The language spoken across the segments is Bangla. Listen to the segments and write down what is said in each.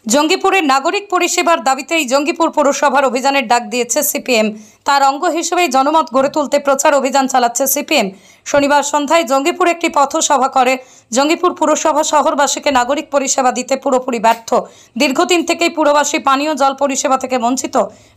জঙ্গিপুরের নাগরিক পরিষেবার দাবিতেই জঙ্গিপুর পৌরসভার অভিযানের ডাক দিয়েছে সিপিএম। তার অঙ্গ হিসেবে জনমত গড়ে তুলতে প্রচার অভিযান চালাচ্ছে সিপিএম। শনিবার সন্ধ্যায় জঙ্গিপুর একটি পথসভা করে। জঙ্গিপুর পুরসভা শহরবাসীকে নাগরিক পরিষেবা দিতে পুরোপুরি ব্যর্থ। দীর্ঘদিন থেকেই পুরবাসী পানীয় জল পরিষেবা থেকে বঞ্চিত।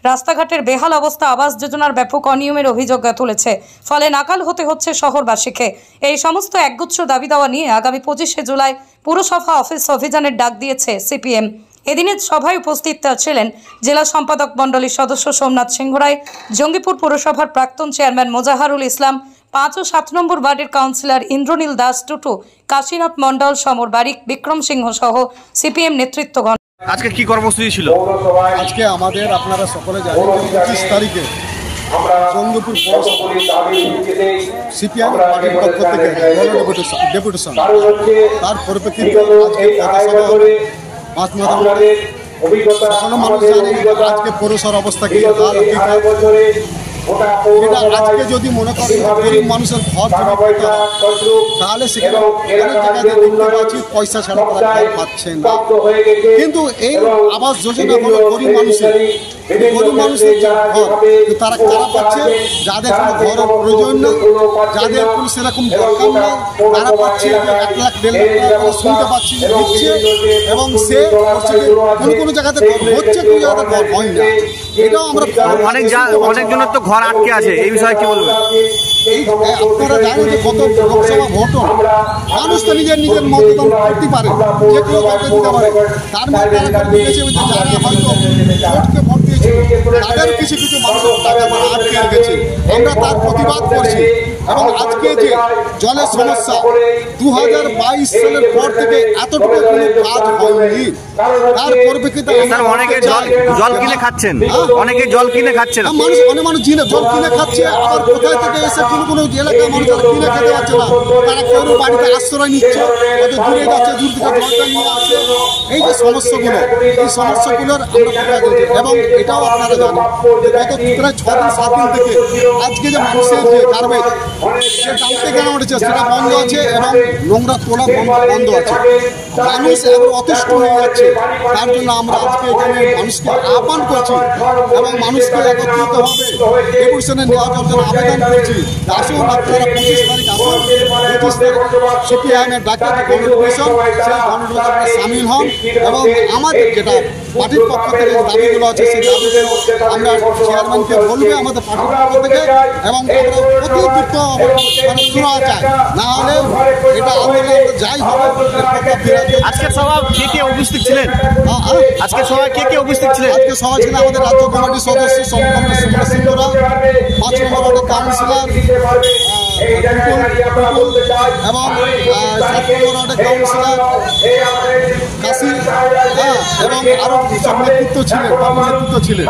রাস্তাঘাটের বেহাল অবস্থা, আবাস যোজনার ব্যাপক অনিয়মের অভিযোগ তুলেছে। ফলে নাকাল হতে হচ্ছে শহরবাসীকে। এই সমস্ত একগুচ্ছ দাবি দেওয়া নিয়ে আগামী 25শে জুলাই পুরসভা অফিস অভিযানের ডাক দিয়েছে সিপিএম। এদিনের সভায় উপস্থিত ছিলেন জেলা সম্পাদক মণ্ডলীর সদস্য সোমনাথ সিংহ রায়, জঙ্গিপুর পৌরসভার প্রাক্তন চেয়ারম্যান মোজাহারুল ইসলাম, 5 ও 7 নম্বর ওয়ার্ডের কাউন্সিলর ইন্দ্রনীল দাস টুটু, কাশীনাথ মণ্ডল, সমর বারিক, বিক্রম সিংহ সহ সিপিএম নেতৃত্বগণ। আজকে কি কর্মসূচি ছিল? আজকে আমাদের, আপনারা সকলে জানেন, 25 তারিখে জঙ্গিপুর সিপিএম পার্টির পক্ষ থেকে ডেপুটেশন, তার পরিপ্রেক্ষিতে আজকে পৌরসভার অবস্থা কি, এটা আজকে যদি মনে করেন গরিব মানুষের ঘর তাহলে সেখানে অনেক জায়গাতে দেখতে পাচ্ছি পয়সা ছাড়া তারা ঘর পাচ্ছেন না। কিন্তু এই আবাস যোজনা হলো গরিব মানুষের যে ঘর, তারা কারা পাচ্ছে? যাদের কোনো ঘরের প্রয়োজন নেই, যাদের কোনো সেরকম দরকার নেই, তারা পাচ্ছে 1 লাখ 1.5 লাখ টাকা শুনতে পাচ্ছি দিচ্ছে, এবং সে কোনো জায়গাতে হচ্ছে, কোনো জায়গাতে ঘর হয় না। এটাও আমরা অনেকজনের তো ঘর আটকে আছে, এই বিষয়ে কি বলবেন? আপনারা জানেন যে গত লোকসভা ভোটও মানুষ তো নিজের মতদান করতে পারে, যে কেউ কাউকে দিতে পারে। তার মধ্যে তারা দিয়েছে যারা হয়তো ভোটকে ভোট দিয়েছে তাদের কিছু মানুষের টাকা আটকে রেখেছে। আমরা তার প্রতিবাদ করছি। এবং আজকে যে জলের সমস্যা 2022 সালের পর থেকে এতটুকু কোনো কাজ হয়নি, তার পরিপ্রেক্ষিতে অনেকে জল কিনে খাচ্ছেন, অনেকে জল কিনে খাচ্ছেন, অনেক মানুষ জল কিনে খাচ্ছে। আবার কোথায় থেকে এসে কোনো এলাকার মানুষ কিনে খেতে পারছে না, তারা কেউ বাড়িতে আশ্রয় নিচ্ছে, হয়তো দূরে যাচ্ছে, দূর থেকে জলটা নিয়ে আসছে। এই যে সমস্যাগুলো, এই সমস্যাগুলোর আমরা প্রতিবাদ করছি। এবং এটাও আপনারা জানেন যে গত প্রায় 6 দিন 7 দিন থেকে আজকে যে মানুষের যে গার্বেজ, যে ডালতে কেন উঠেছে সেটা বন্ধ আছে, এবং নোংরা তোলা বন্ধ আছে। মানুষ এখন অতিষ্ঠ হয়ে যাচ্ছে। তার জন্য আমরা আজকে এখানে মানুষকে আহ্বান করছি এবং মানুষকে একত্রিতভাবে ডেপুটেশনে নেওয়ার জন্য আবেদন করছি। আসুন আপনারা 25 তারিখ আসুন, 25 তারিখ সিপিআইএমের ডাকে যে গণডেপুটেশন, সেই গণডেপুটেশনে সামিল হন। এবং আমাদের যেটা পার্টির পক্ষ থেকে যে দাবিগুলো আছে, সেই দাবিগুলো আমরা চেয়ারম্যানকে বলবে আমাদের পার্টির পক্ষ থেকে, এবং আমরা অতি দ্রুত শোনা চাই, না হলে এটা আন্দোলন যাই হবে। আজকে সভা কে উপস্থিত ছিলেন? আজকে সভায় কে উপস্থিত ছিলেন? আজকে সভা ছিল আমাদের রাজ্য কমিটির সদস্য সোমনাথ সিংহ রায়, 5 নম্বর ওয়ার্ডের কাউন্সিলর এবং 7 নম্বর ওয়ার্ডের কাউন্সিলর কাশী, এবং আরো সব নেতৃত্ব ছিলেন।